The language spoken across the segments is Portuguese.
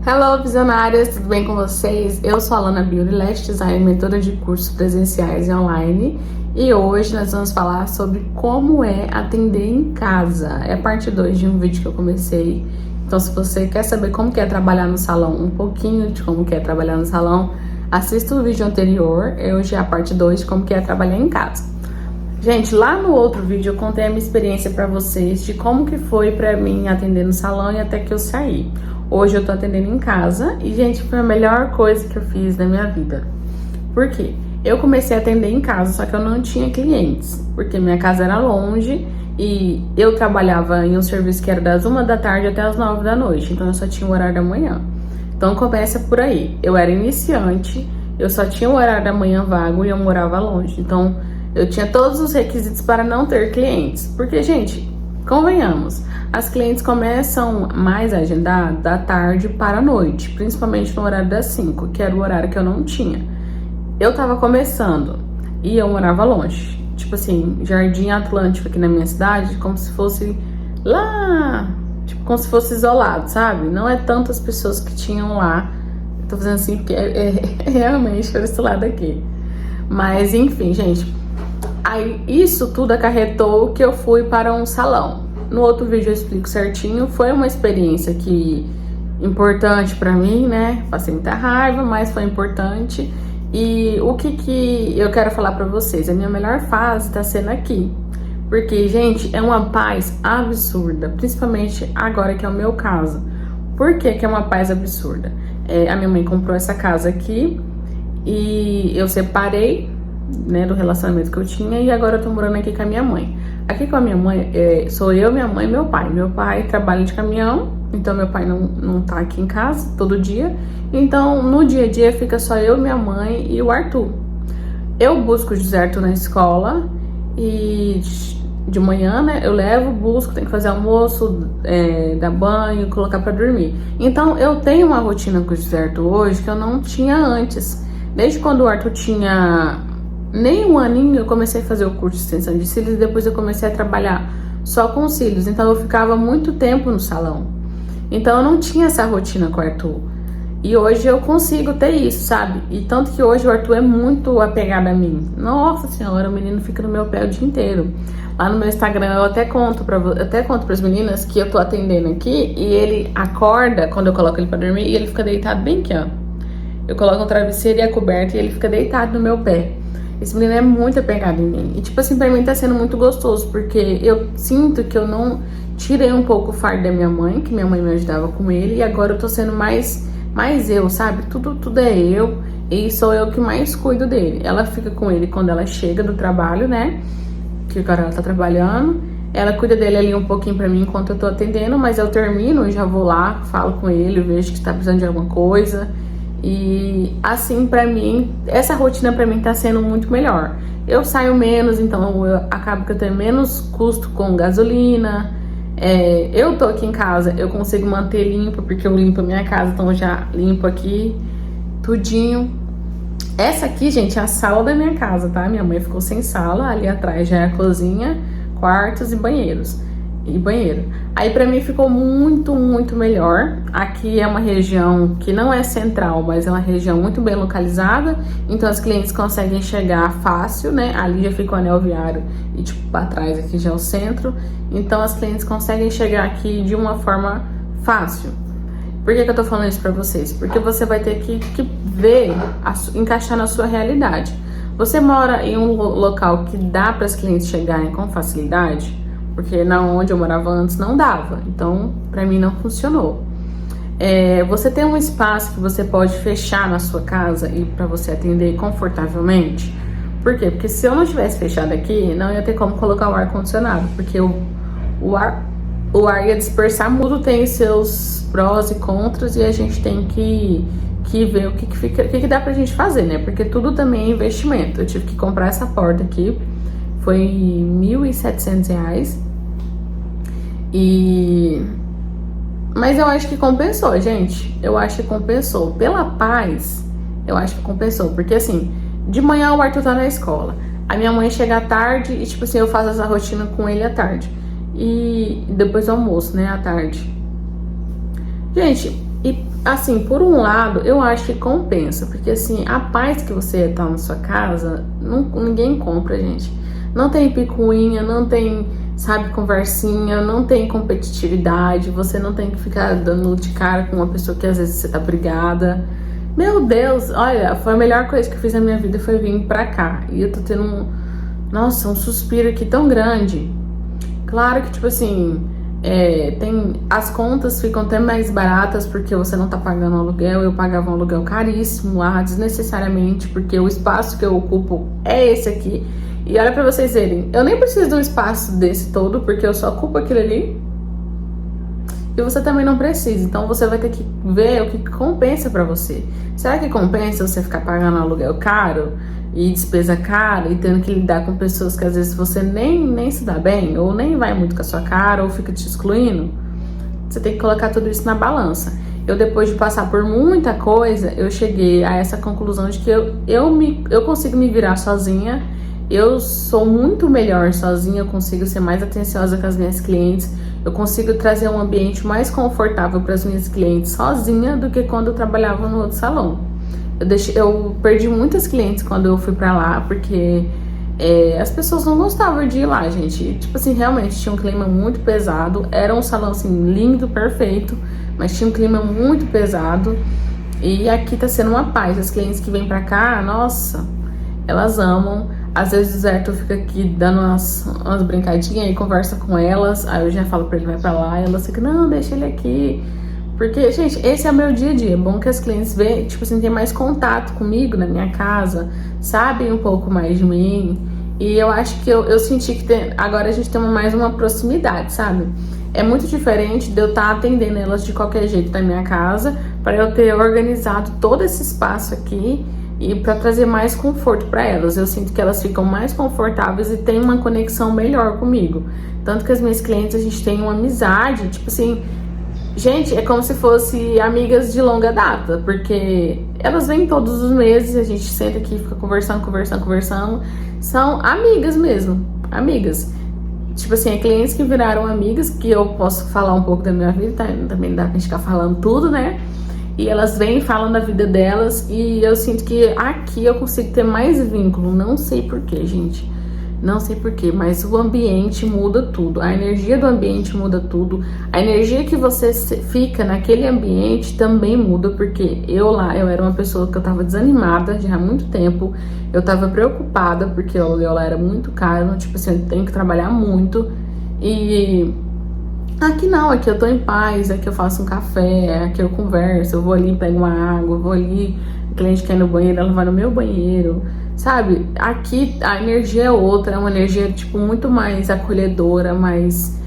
Hello, visionárias! Tudo bem com vocês? Eu sou a Alana Beauty, Lash Design, mentora de cursos presenciais e online. E hoje nós vamos falar sobre como é atender em casa. É a parte 2 de um vídeo que eu comecei. Então, se você quer saber como que é trabalhar no salão, um pouquinho de como que é trabalhar no salão, assista o vídeo anterior. Hoje é a parte 2 de como que é trabalhar em casa. Gente, lá no outro vídeo eu contei a minha experiência pra vocês de como que foi pra mim atender no salão e até que eu saí. Hoje eu tô atendendo em casa e, gente, foi a melhor coisa que eu fiz na minha vida. Por quê? Eu comecei a atender em casa, só que eu não tinha clientes, porque minha casa era longe e eu trabalhava em um serviço que era das 1 da tarde até as 9 da noite, então eu só tinha o horário da manhã. Então começa por aí. Eu era iniciante, eu só tinha o horário da manhã vago e eu morava longe. Então eu tinha todos os requisitos para não ter clientes. Porque, gente, convenhamos, as clientes começam mais a agendar da tarde para a noite, principalmente no horário das 5, que era o horário que eu não tinha. Eu tava começando e eu morava longe. Tipo assim, Jardim Atlântico aqui na minha cidade, como se fosse lá, tipo, como se fosse isolado, sabe? Não é tantas pessoas que tinham lá. Eu tô fazendo assim porque realmente era esse lado aqui. Mas enfim, gente. Aí isso tudo acarretou que eu fui para um salão. No outro vídeo eu explico certinho. Foi uma experiência que importante pra mim, né? Passei muita raiva, mas foi importante. E o que eu quero falar pra vocês? A minha melhor fase tá sendo aqui. Porque, gente, é uma paz absurda. Principalmente agora que é o meu caso. Por que é uma paz absurda? A minha mãe comprou essa casa aqui e eu separei, né, do relacionamento que eu tinha, e agora eu tô morando aqui com a minha mãe. Aqui com a minha mãe, sou eu, minha mãe e meu pai. Meu pai trabalha de caminhão, então meu pai não tá aqui em casa todo dia. Então, no dia a dia, fica só eu, minha mãe e o Arthur. Eu busco o José Arthur na escola e de manhã, né, eu levo, busco, tenho que fazer almoço, dar banho, colocar pra dormir. Então, eu tenho uma rotina com o José Arthur hoje que eu não tinha antes. Desde quando o Arthur tinha nem um aninho, eu comecei a fazer o curso de extensão de cílios e depois eu comecei a trabalhar só com cílios. Então eu ficava muito tempo no salão. Então eu não tinha essa rotina com o Arthur. E hoje eu consigo ter isso, sabe? E tanto que hoje o Arthur é muito apegado a mim. Nossa senhora, o menino fica no meu pé o dia inteiro. Lá no meu Instagram eu até conto pras meninas que eu tô atendendo aqui e ele acorda quando eu coloco ele pra dormir e ele fica deitado bem aqui, ó. Eu coloco o travesseiro e a coberta e ele fica deitado no meu pé. Esse menino é muito apegado em mim. E tipo assim, pra mim tá sendo muito gostoso, porque eu sinto que eu não tirei um pouco o fardo da minha mãe, que minha mãe me ajudava com ele, e agora eu tô sendo mais eu, sabe? Tudo é eu, e sou eu que mais cuido dele. Ela fica com ele quando ela chega do trabalho, né? Que agora ela tá trabalhando. Ela cuida dele ali um pouquinho pra mim enquanto eu tô atendendo, mas eu termino e já vou lá, falo com ele, vejo que tá precisando de alguma coisa. E assim, pra mim, essa rotina pra mim tá sendo muito melhor. Eu saio menos, então eu acabo que eu tenho menos custo com gasolina. Eu tô aqui em casa, eu consigo manter limpo, porque eu limpo a minha casa, então eu já limpo aqui tudinho. Essa aqui, gente, é a sala da minha casa, tá? Minha mãe ficou sem sala, ali atrás já é a cozinha, quartos e banheiros. E banheiro. Aí pra mim ficou muito, muito melhor. Aqui é uma região que não é central, mas é uma região muito bem localizada. Então as clientes conseguem chegar fácil, né? Ali já fica o anel viário e tipo pra trás aqui já é o centro. Então as clientes conseguem chegar aqui de uma forma fácil. Por que eu tô falando isso pra vocês? Porque você vai ter que ver, encaixar na sua realidade. Você mora em um local que dá para as clientes chegarem com facilidade? Porque na onde eu morava antes não dava, então pra mim não funcionou. Você tem um espaço que você pode fechar na sua casa e pra você atender confortavelmente? Por quê? Porque se eu não tivesse fechado aqui, não ia ter como colocar o ar-condicionado, porque o ar ia dispersar muito, tem seus prós e contras, e a gente tem que ver o que dá pra gente fazer, né? Porque tudo também é investimento. Eu tive que comprar essa porta aqui, foi R$1.700. Mas eu acho que compensou, gente. Eu acho que compensou. Pela paz, eu acho que compensou. Porque assim, de manhã o Arthur tá na escola. A minha mãe chega à tarde e tipo assim, eu faço essa rotina com ele à tarde. E depois do almoço, né, à tarde. Gente, e assim, por um lado, eu acho que compensa, porque assim, a paz que você tá na sua casa, ninguém compra, gente. Não tem picuinha, não tem, sabe, conversinha, não tem competitividade, você não tem que ficar dando de cara com uma pessoa que às vezes você tá brigada. Meu Deus, olha, foi a melhor coisa que eu fiz na minha vida foi vir pra cá. E eu tô tendo nossa, um suspiro aqui tão grande. Claro que, tipo assim, as contas ficam até mais baratas porque você não tá pagando aluguel. Eu pagava um aluguel caríssimo lá, desnecessariamente, porque o espaço que eu ocupo é esse aqui. E olha pra vocês verem, eu nem preciso de um espaço desse todo, porque eu só ocupo aquilo ali. E você também não precisa, então você vai ter que ver o que compensa pra você. Será que compensa você ficar pagando aluguel caro e despesa cara e tendo que lidar com pessoas que às vezes você nem se dá bem, ou nem vai muito com a sua cara, ou fica te excluindo? Você tem que colocar tudo isso na balança. Eu, depois de passar por muita coisa, eu cheguei a essa conclusão de que eu consigo me virar sozinha. Eu sou muito melhor sozinha, eu consigo ser mais atenciosa com as minhas clientes, eu consigo trazer um ambiente mais confortável para as minhas clientes sozinha do que quando eu trabalhava no outro salão. Eu perdi muitas clientes quando eu fui pra lá, porque as pessoas não gostavam de ir lá, gente. E, tipo assim, realmente tinha um clima muito pesado. Era um salão, assim, lindo, perfeito, mas tinha um clima muito pesado. E aqui tá sendo uma paz. As clientes que vêm pra cá, nossa, elas amam. Às vezes o Zerto fica aqui dando umas brincadinhas e conversa com elas. Aí eu já falo pra ele, vai pra lá. E elas ficam, não, deixa ele aqui. Porque, gente, esse é o meu dia a dia. É bom que as clientes vejam, tipo assim, tem mais contato comigo na minha casa, sabem um pouco mais de mim. E eu acho que eu senti que agora a gente tem mais uma proximidade, sabe? É muito diferente de eu estar atendendo elas de qualquer jeito na minha casa, para eu ter organizado todo esse espaço aqui e para trazer mais conforto para elas. Eu sinto que elas ficam mais confortáveis e têm uma conexão melhor comigo. Tanto que as minhas clientes, a gente tem uma amizade, tipo assim. Gente, é como se fosse amigas de longa data, porque elas vêm todos os meses, a gente senta aqui, fica conversando. São amigas mesmo, amigas. Tipo assim, é clientes que viraram amigas, que eu posso falar um pouco da minha vida, tá? Também não dá pra gente ficar falando tudo, né? E elas vêm, falam da vida delas, e eu sinto que aqui eu consigo ter mais vínculo. Não sei porquê, gente. Não sei porquê, mas o ambiente muda tudo. A energia do ambiente muda tudo. A energia que você fica naquele ambiente também muda, porque eu era uma pessoa que eu tava desanimada já há muito tempo. Eu tava preocupada, porque o aluguel lá era muito caro. Tipo assim, eu tenho que trabalhar muito. E aqui não, aqui eu tô em paz, aqui eu faço um café, aqui eu converso, eu vou ali, pego uma água, eu vou ali, a cliente quer ir no banheiro, ela vai no meu banheiro. Sabe, aqui a energia é outra, é uma energia, tipo, muito mais acolhedora, mais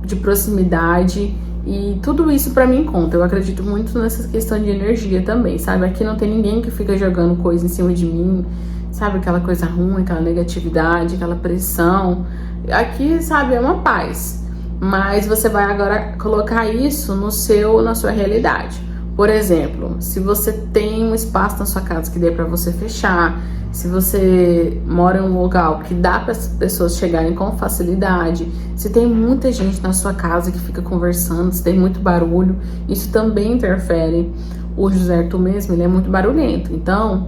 de proximidade. E tudo isso pra mim conta. Eu acredito muito nessa questão de energia também, sabe? Aqui não tem ninguém que fica jogando coisa em cima de mim, sabe? Aquela coisa ruim, aquela negatividade, aquela pressão. Aqui, sabe, é uma paz. Mas você vai agora colocar isso na sua realidade. Por exemplo, se você tem um espaço na sua casa que dê pra você fechar, se você mora em um local que dá para as pessoas chegarem com facilidade, se tem muita gente na sua casa que fica conversando, se tem muito barulho, isso também interfere. O José Arthur mesmo, ele é muito barulhento, então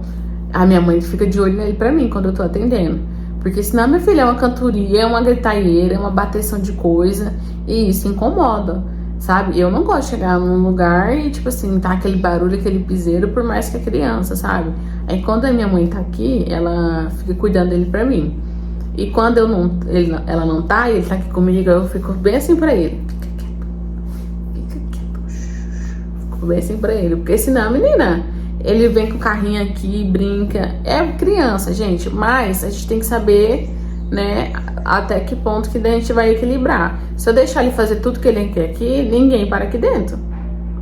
a minha mãe fica de olho nele para mim quando eu tô atendendo, porque senão, minha filha, é uma cantoria, é uma gritaieira, é uma bateção de coisa, e isso incomoda. Sabe? Eu não gosto de chegar num lugar e, tipo assim, tá aquele barulho, aquele piseiro, por mais que é criança, sabe? Aí quando a minha mãe tá aqui, ela fica cuidando dele pra mim. E quando ela não tá e ele tá aqui comigo, eu fico bem assim pra ele. Fica quieto. Fico bem assim pra ele. Porque senão, menina, ele vem com o carrinho aqui, brinca. É criança, gente, mas a gente tem que saber, né, até que ponto que a gente vai equilibrar. Se eu deixar ele fazer tudo que ele quer aqui, ninguém para aqui dentro.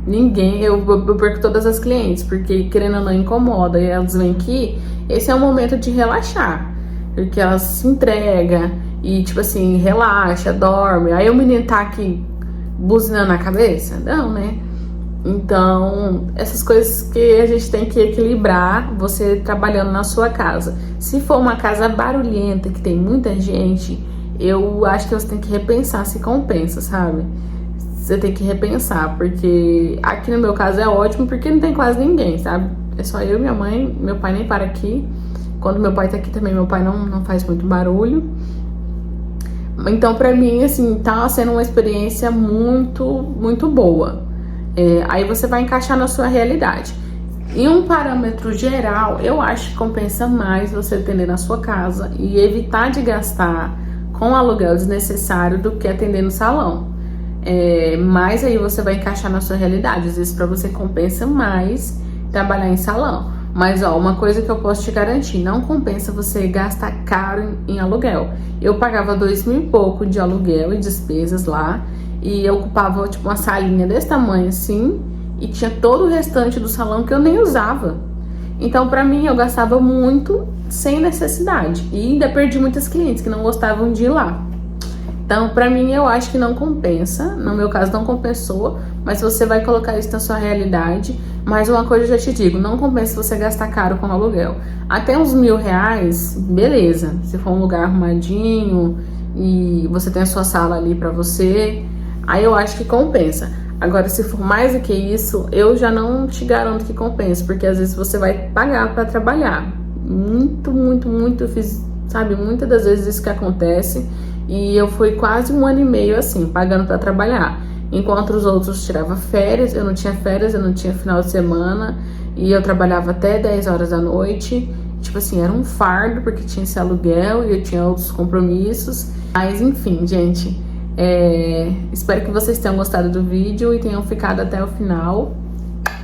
Ninguém, eu perco todas as clientes, porque querendo ou não incomoda, e elas vêm aqui, esse é o momento de relaxar, porque elas se entregam e tipo assim, relaxa, dorme, aí o menino tá aqui buzinando na cabeça, não, né? Então, essas coisas que a gente tem que equilibrar, você trabalhando na sua casa. Se for uma casa barulhenta, que tem muita gente, eu acho que você tem que repensar se compensa, sabe? você tem que repensar, porque aqui no meu caso é ótimo, porque não tem quase ninguém, sabe? É só eu, minha mãe, meu pai nem para aqui. Quando meu pai tá aqui também, meu pai não faz muito barulho. Então, pra mim, assim, tá sendo uma experiência muito boa. Aí você vai encaixar na sua realidade. Em um parâmetro geral, eu acho que compensa mais você atender na sua casa e evitar de gastar com aluguel desnecessário do que atender no salão. Mas aí você vai encaixar na sua realidade. Às vezes, pra você compensa mais trabalhar em salão. Mas, ó, uma coisa que eu posso te garantir, não compensa você gastar caro em aluguel. Eu pagava 2.000 e pouco de aluguel e despesas lá, e eu ocupava, tipo, uma salinha desse tamanho assim, e tinha todo o restante do salão que eu nem usava. Então, pra mim, eu gastava muito sem necessidade. E ainda perdi muitas clientes que não gostavam de ir lá. Então, pra mim, eu acho que não compensa. No meu caso, não compensou. Mas você vai colocar isso na sua realidade. Mas uma coisa eu já te digo, não compensa você gastar caro com aluguel. Até uns R$1.000, beleza. Se for um lugar arrumadinho e você tem a sua sala ali pra você, aí eu acho que compensa. Agora, se for mais do que isso, eu já não te garanto que compensa. Porque às vezes você vai pagar pra trabalhar. Eu fiz, sabe, muitas das vezes isso que acontece. E eu fui quase 1 ano e meio assim, pagando pra trabalhar. Enquanto os outros tiravam férias, eu não tinha férias, eu não tinha final de semana. E eu trabalhava até 10 horas da noite. Tipo assim, era um fardo, porque tinha esse aluguel e eu tinha outros compromissos. Mas enfim, gente, espero que vocês tenham gostado do vídeo e tenham ficado até o final.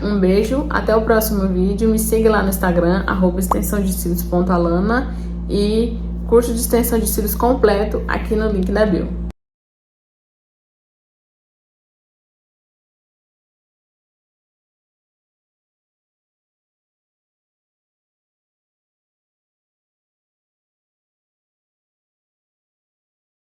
Um beijo, até o próximo vídeo. Me siga lá no Instagram, @extensãodecílios.alana, e curso de extensão de cílios completo aqui no link da bio.